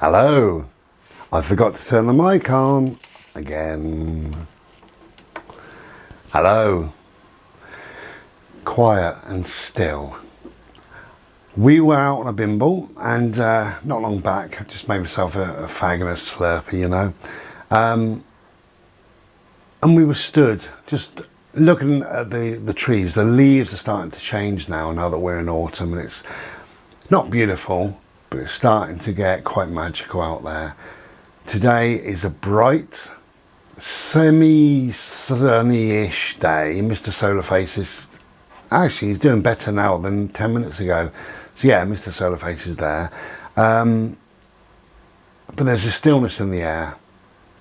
Hello, I forgot to turn the mic on again. Hello, quiet and still. We were out on a bimble and not long back, I just made myself a fag and a slurpee, you know. And we were stood just looking at the trees. The leaves are starting to change now that we're in autumn, and it's not beautiful, but it's starting to get quite magical out there. Today is a bright, semi-sunny-ish day. Mr. Solarface is actually, he's doing better now than 10 minutes ago. So yeah, Mr. Solarface is there. But there's a stillness in the air,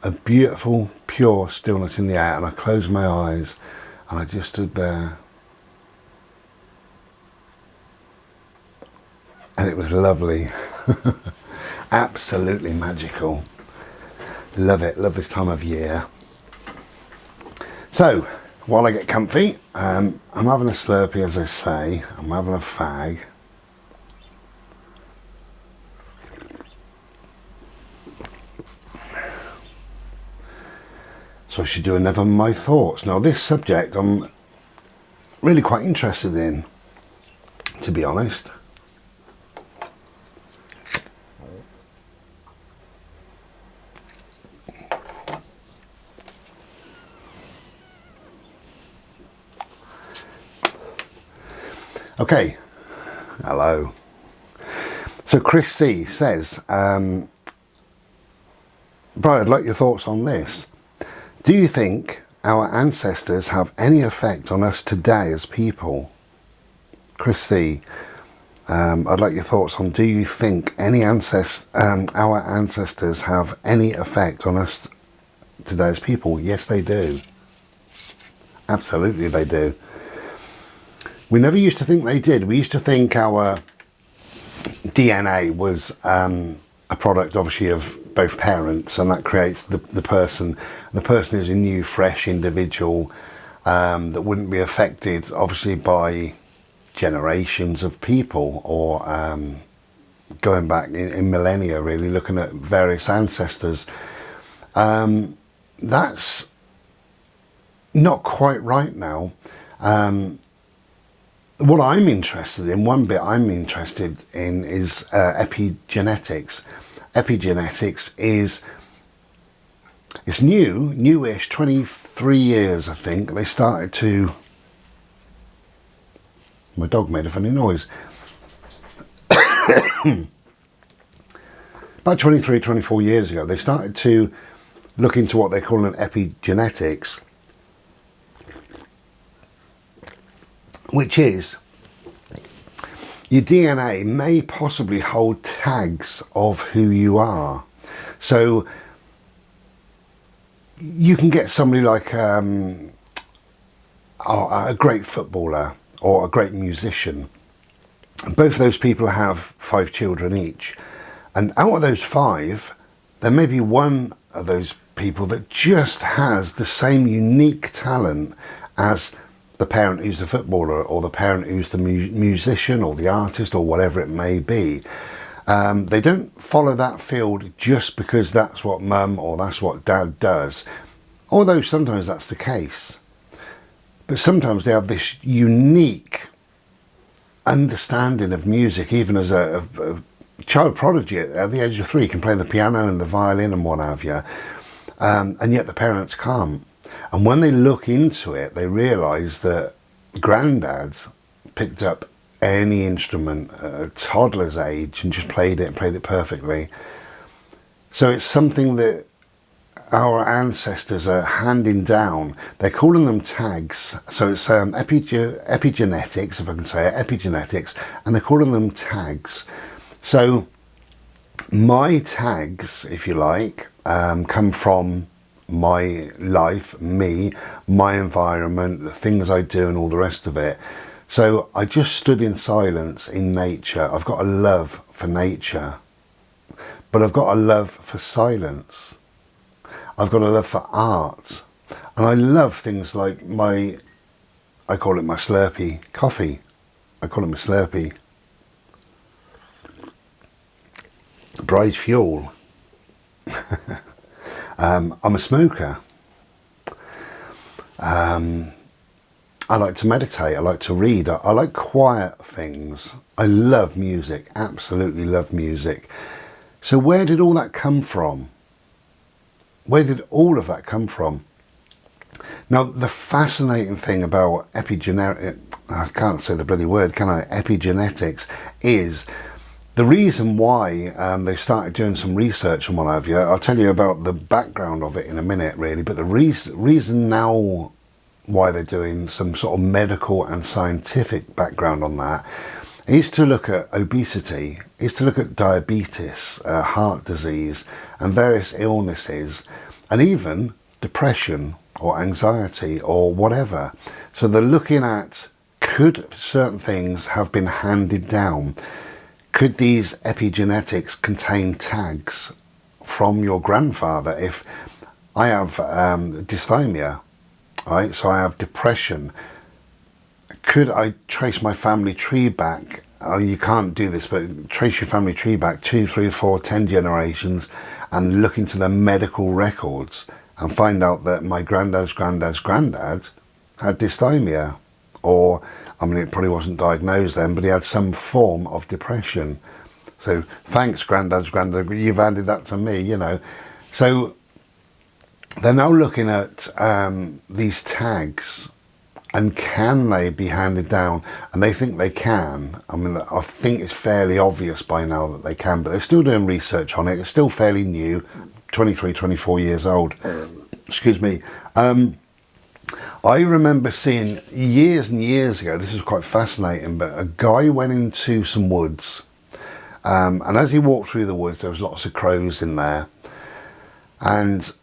a beautiful, pure stillness in the air. And I closed my eyes and I just stood there. And it was lovely. Absolutely magical. Love it, love this time of year. So, while I get comfy, I'm having a slurpee, as I say. I'm having a fag. So I should do another My Thoughts. Now this subject I'm really quite interested in, to be honest. Okay, hello. So Chris C says, Brian, I'd like your thoughts on this. Do you think our ancestors have any effect on us today as people? Chris C, I'd like your thoughts on, do you think our ancestors have any effect on us today as people? Yes, they do. Absolutely they do. We never used to think they did. We used to think our DNA was a product, obviously, of both parents, and that creates the person. The person is a new, fresh individual that wouldn't be affected, obviously, by generations of people or going back in millennia, really, looking at various ancestors. That's not quite right now. What I'm interested in, one bit I'm interested in, is epigenetics. Epigenetics is, it's newish, 23 years I think. They started to, my dog made a funny noise. About 23, 24 years ago, they started to look into what they call an epigenetics, which is your DNA may possibly hold tags of who you are. So you can get somebody like a great footballer or a great musician. Both those people have 5 children each. And out of those 5, there may be one of those people that just has the same unique talent as the parent who's the footballer, or the parent who's the musician, or the artist, or whatever it may be. They don't follow that field just because that's what mum or that's what dad does, although sometimes that's the case. But sometimes they have this unique understanding of music, even as a child prodigy at the age of 3 can play the piano and the violin and what have you, and yet the parents can't. And when they look into it, they realise that granddads picked up any instrument at a toddler's age and just played it perfectly. So it's something that our ancestors are handing down. They're calling them tags. So it's epigenetics, if I can say it, epigenetics, and they're calling them tags. So my tags, if you like, come from my life, me, my environment, the things I do and all the rest of it. So I just stood in silence in nature. I've got a love for nature, but I've got a love for silence. I've got a love for art, and I love things like I call it my Slurpee coffee. I call it my Slurpee. dried fuel. I'm a smoker. I like to meditate, I like to read, I like quiet things. I love music, absolutely love music. So where did all that come from? Where did all of that come from? Now, the fascinating thing about epigenetic, I can't say the bloody word, can I? Epigenetics is the reason why they started doing some research and what have you. I'll tell you about the background of it in a minute, really. But the reason now why they're doing some sort of medical and scientific background on that is to look at obesity, is to look at diabetes, heart disease, and various illnesses, and even depression or anxiety or whatever. So they're looking at, could certain things have been handed down? Could these epigenetics contain tags from your grandfather? If I have dysthymia, right, so I have depression, could I trace my family tree back? You can't do this, but trace your family tree back 2, 3, 4, 10 generations and look into the medical records and find out that my granddad's granddad had dysthymia, or, I mean, it probably wasn't diagnosed then, but he had some form of depression. So thanks, granddad, you've handed that to me, you know. So they're now looking at these tags, and can they be handed down? And they think they can. I mean, I think it's fairly obvious by now that they can, but they're still doing research on it. It's still fairly new, 23, 24 years old. Excuse me. I remember seeing years and years ago, this is quite fascinating, but a guy went into some woods, and as he walked through the woods, there was lots of crows in there, and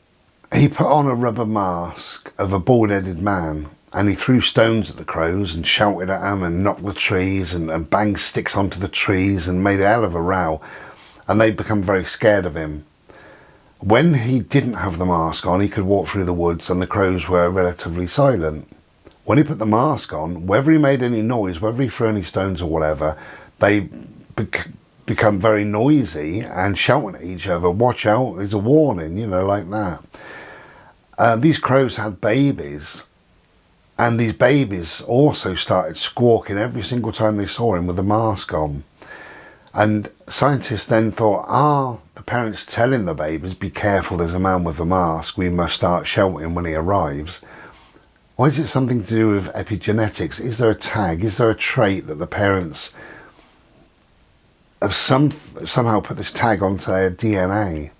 he put on a rubber mask of a bald-headed man, and he threw stones at the crows and shouted at them and knocked the trees and banged sticks onto the trees and made a hell of a row, and they'd become very scared of him. When he didn't have the mask on, he could walk through the woods and the crows were relatively silent. When he put the mask on, whether he made any noise, whether he threw any stones or whatever, they become very noisy and shouting at each other, watch out, there's a warning, you know, like that. These crows had babies, and these babies also started squawking every single time they saw him with the mask on. And scientists then thought, the parents telling the babies, be careful, there's a man with a mask, we must start shouting when he arrives. Why is it something to do with epigenetics? Is there a tag? Is there a trait that the parents have somehow put this tag onto their DNA?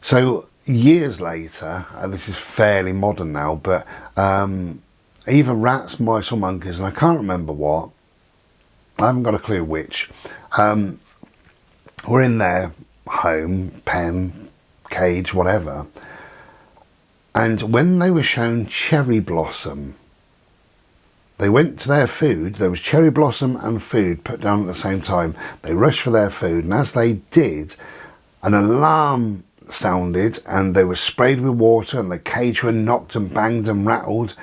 So years later, and this is fairly modern now, but either rats, mice or monkeys, and I can't remember what, I haven't got a clue which, were in their home, pen, cage, whatever, and when they were shown cherry blossom, they went to their food, there was cherry blossom and food put down at the same time, they rushed for their food, and as they did, an alarm sounded and they were sprayed with water and the cage were knocked and banged and rattled.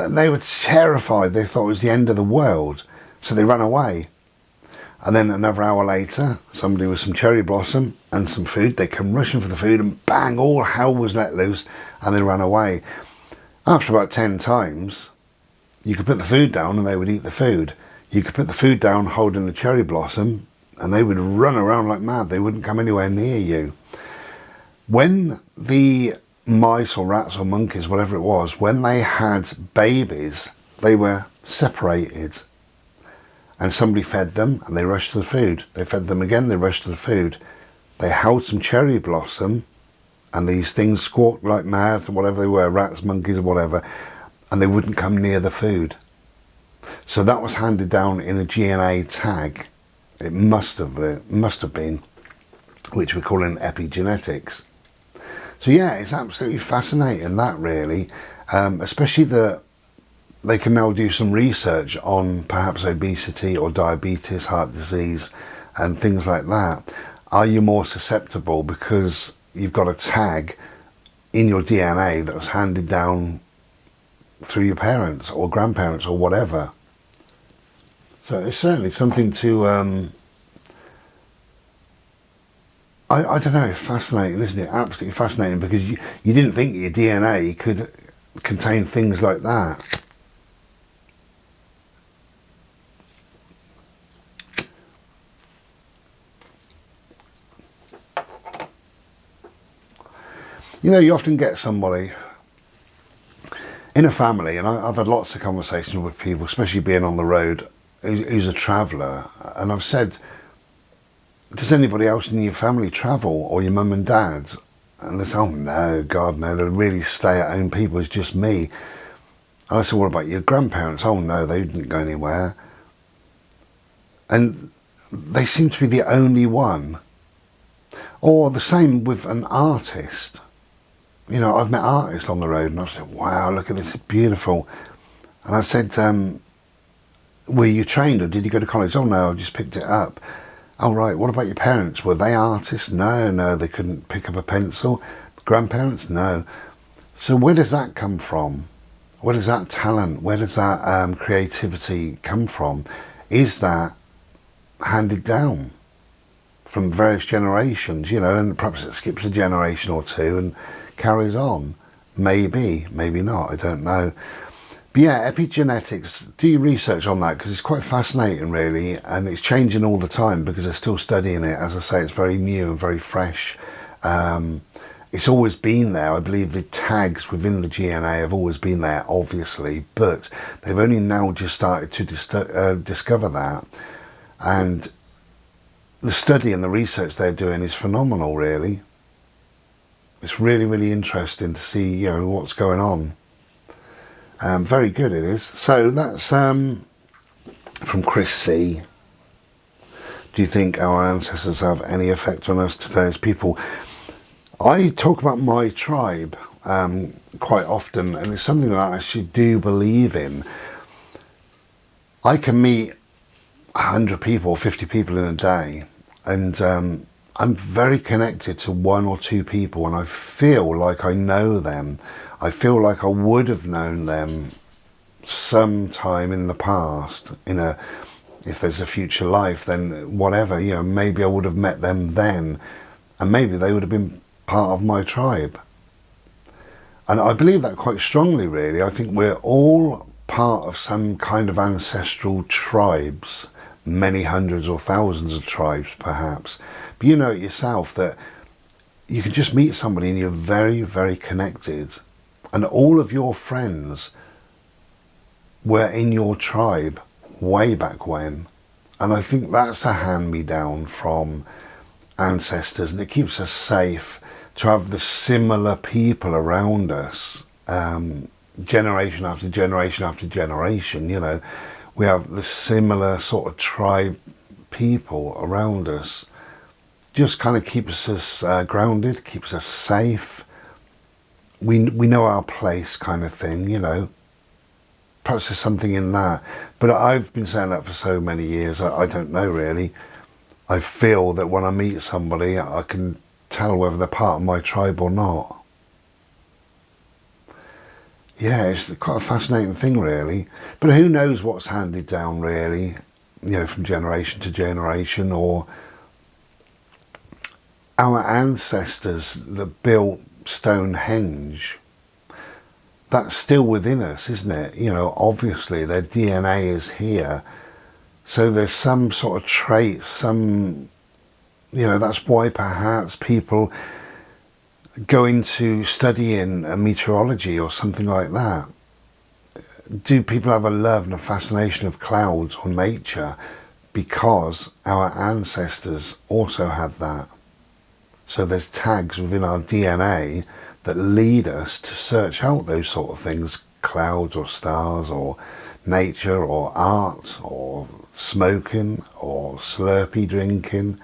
They were terrified, they thought it was the end of the world. So they ran away. And then another hour later, somebody with some cherry blossom and some food, they come rushing for the food and bang, all hell was let loose and they ran away. After about 10 times, you could put the food down and they would eat the food. You could put the food down holding the cherry blossom and they would run around like mad. They wouldn't come anywhere near you. When the mice or rats or monkeys, whatever it was, when they had babies, they were separated. And somebody fed them and they rushed to the food. They fed them again, they rushed to the food. They held some cherry blossom and these things squawked like mad, whatever they were, rats, monkeys or whatever, and they wouldn't come near the food. So that was handed down in a DNA tag. It must have been, which we're calling epigenetics. So yeah, it's absolutely fascinating, that really, especially that they can now do some research on perhaps obesity or diabetes, heart disease and things like that. Are you more susceptible because you've got a tag in your DNA that was handed down through your parents or grandparents or whatever? So it's certainly something to I don't know, it's fascinating, isn't it? Absolutely fascinating, because you didn't think your DNA could contain things like that. You know, you often get somebody in a family, and I've had lots of conversations with people, especially being on the road, who's a traveller, and I've said, does anybody else in your family travel, or your mum and dad? And they say, oh no, God no, they're really stay-at-home people, it's just me. And I said, what about your grandparents? Oh no, they didn't go anywhere. And they seem to be the only one. Or the same with an artist. You know, I've met artists on the road, and I've said, wow, look at this, it's beautiful. And I said, were you trained, or did you go to college? Oh no, I just picked it up. Oh right, what about your parents? Were they artists? No, they couldn't pick up a pencil. Grandparents? No. So where does that come from? Where does that talent, where does that creativity come from? Is that handed down from various generations, you know, and perhaps it skips a generation or two and carries on? Maybe, maybe not, I don't know. But yeah, epigenetics, do your research on that, because it's quite fascinating really, and it's changing all the time because they're still studying it. As I say, it's very new and very fresh. It's always been there. I believe the tags within the DNA have always been there, obviously, but they've only now just started to discover that. And the study and the research they're doing is phenomenal, really. It's really, really interesting to see, you know, what's going on. Very good it is. So that's from Chris C. Do you think our ancestors have any effect on us today as people? I talk about my tribe quite often, and it's something that I actually do believe in. I can meet 100 people, 50 people in a day, and I'm very connected to one or two people, and I feel like I know them. I feel like I would have known them sometime in the past. If there's a future life, then whatever, you know, maybe I would have met them then, and maybe they would have been part of my tribe. And I believe that quite strongly, really. I think we're all part of some kind of ancestral tribes, many hundreds or thousands of tribes perhaps. But you know it yourself that you can just meet somebody and you're very, very connected. And all of your friends were in your tribe way back when. And I think that's a hand-me-down from ancestors, and it keeps us safe to have the similar people around us, generation after generation after generation. You know, we have the similar sort of tribe people around us. Just kind of keeps us grounded, keeps us safe. We know our place, kind of thing, you know. Perhaps there's something in that. But I've been saying that for so many years, I don't know really. I feel that when I meet somebody, I can tell whether they're part of my tribe or not. Yeah, it's quite a fascinating thing really. But who knows what's handed down really, you know, from generation to generation, or our ancestors that built Stonehenge. That's still within us, isn't it? You know, obviously their DNA is here. So there's some sort of trait, some, you know, that's why perhaps people go into studying meteorology or something like that. Do people have a love and a fascination of clouds or nature? Because our ancestors also had that. So there's tags within our DNA that lead us to search out those sort of things, clouds or stars or nature or art or smoking or Slurpee drinking.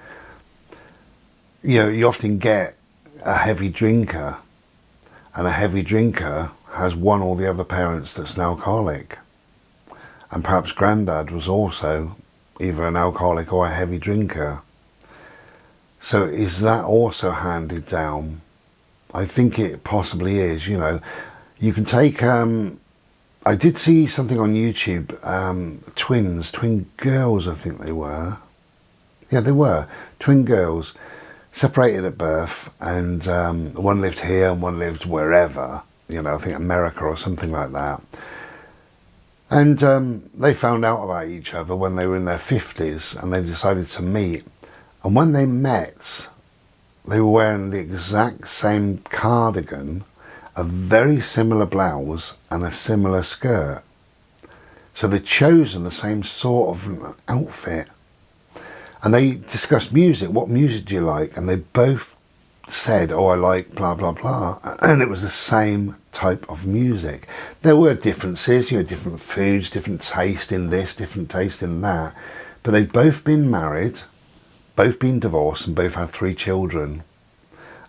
You know, you often get a heavy drinker, and a heavy drinker has one or the other parents that's an alcoholic. And perhaps granddad was also either an alcoholic or a heavy drinker. So is that also handed down? I think it possibly is, you know. You can take, I did see something on YouTube, twin girls I think they were. Yeah, they were, twin girls. separated at birth, and one lived here and one lived wherever, you know, I think America or something like that. And they found out about each other when they were in their 50s, and they decided to meet. And when they met, they were wearing the exact same cardigan, a very similar blouse, and a similar skirt. So they'd chosen the same sort of outfit. And they discussed music. What music do you like? And they both said, oh, I like blah, blah, blah. And it was the same type of music. There were differences, you know, different foods, different taste in this, different taste in that. But they'd both been married, both been divorced, and both had 3 children.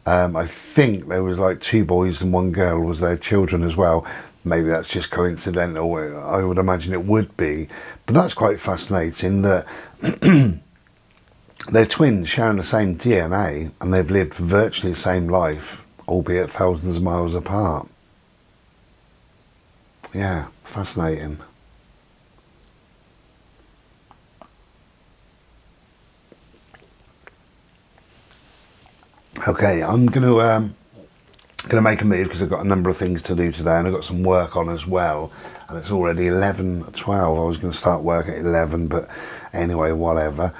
I think there was like 2 boys and 1 girl was their children as well. Maybe that's just coincidental. I would imagine it would be. But that's quite fascinating that they're twins sharing the same DNA, and they've lived virtually the same life, albeit thousands of miles apart. Yeah, fascinating. Okay, I'm going to make a move because I've got a number of things to do today, and I've got some work on as well. And it's already 11:12. I was going to start work at 11, but anyway, whatever.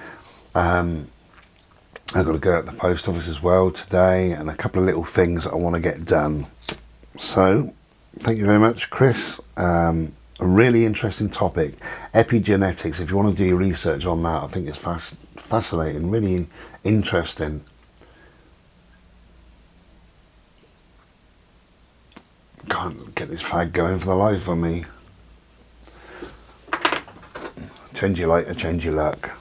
I've got to go at the post office as well today, and a couple of little things that I want to get done. So, thank you very much, Chris. A really interesting topic, epigenetics. If you want to do your research on that, I think it's fascinating, really interesting. Can't get this fag going for the life of me. Change your lighter, change your luck.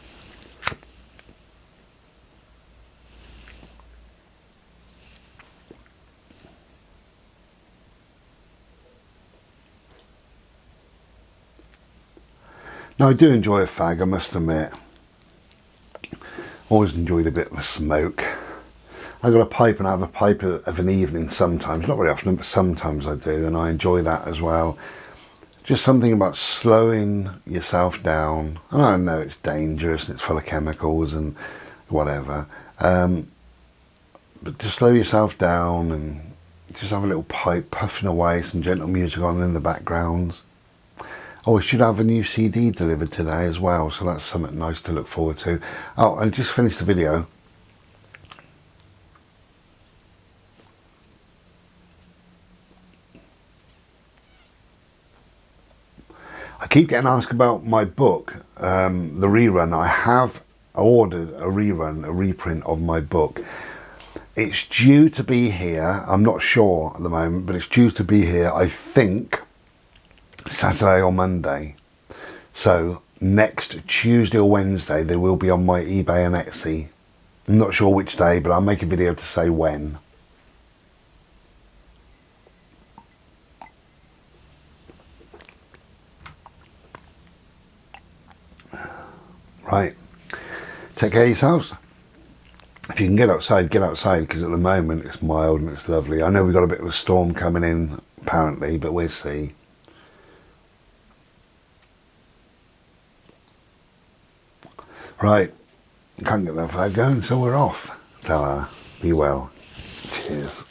Now, I do enjoy a fag, I must admit. Always enjoyed a bit of a smoke. I've got a pipe, and I have a pipe of an evening sometimes, not very often, but sometimes I do, and I enjoy that as well. Just something about slowing yourself down. I know it's dangerous and it's full of chemicals and whatever, but to slow yourself down and just have a little pipe puffing away, some gentle music on in the background. Oh, I should have a new CD delivered today as well, so that's something nice to look forward to. Oh, and just finished the video. I keep getting asked about my book, the rerun. I have ordered a rerun, a reprint of my book. It's due to be here. I'm not sure at the moment, but it's due to be here, I think, Saturday or Monday. So next Tuesday or Wednesday they will be on my eBay and Etsy. I'm not sure which day, but I'll make a video to say when. Right, take care of yourselves. If you can get outside, because at the moment it's mild and it's lovely. I know we've got a bit of a storm coming in apparently, but we'll see. Right, can't get that far going, so we're off. Ta-ra, be well. Cheers.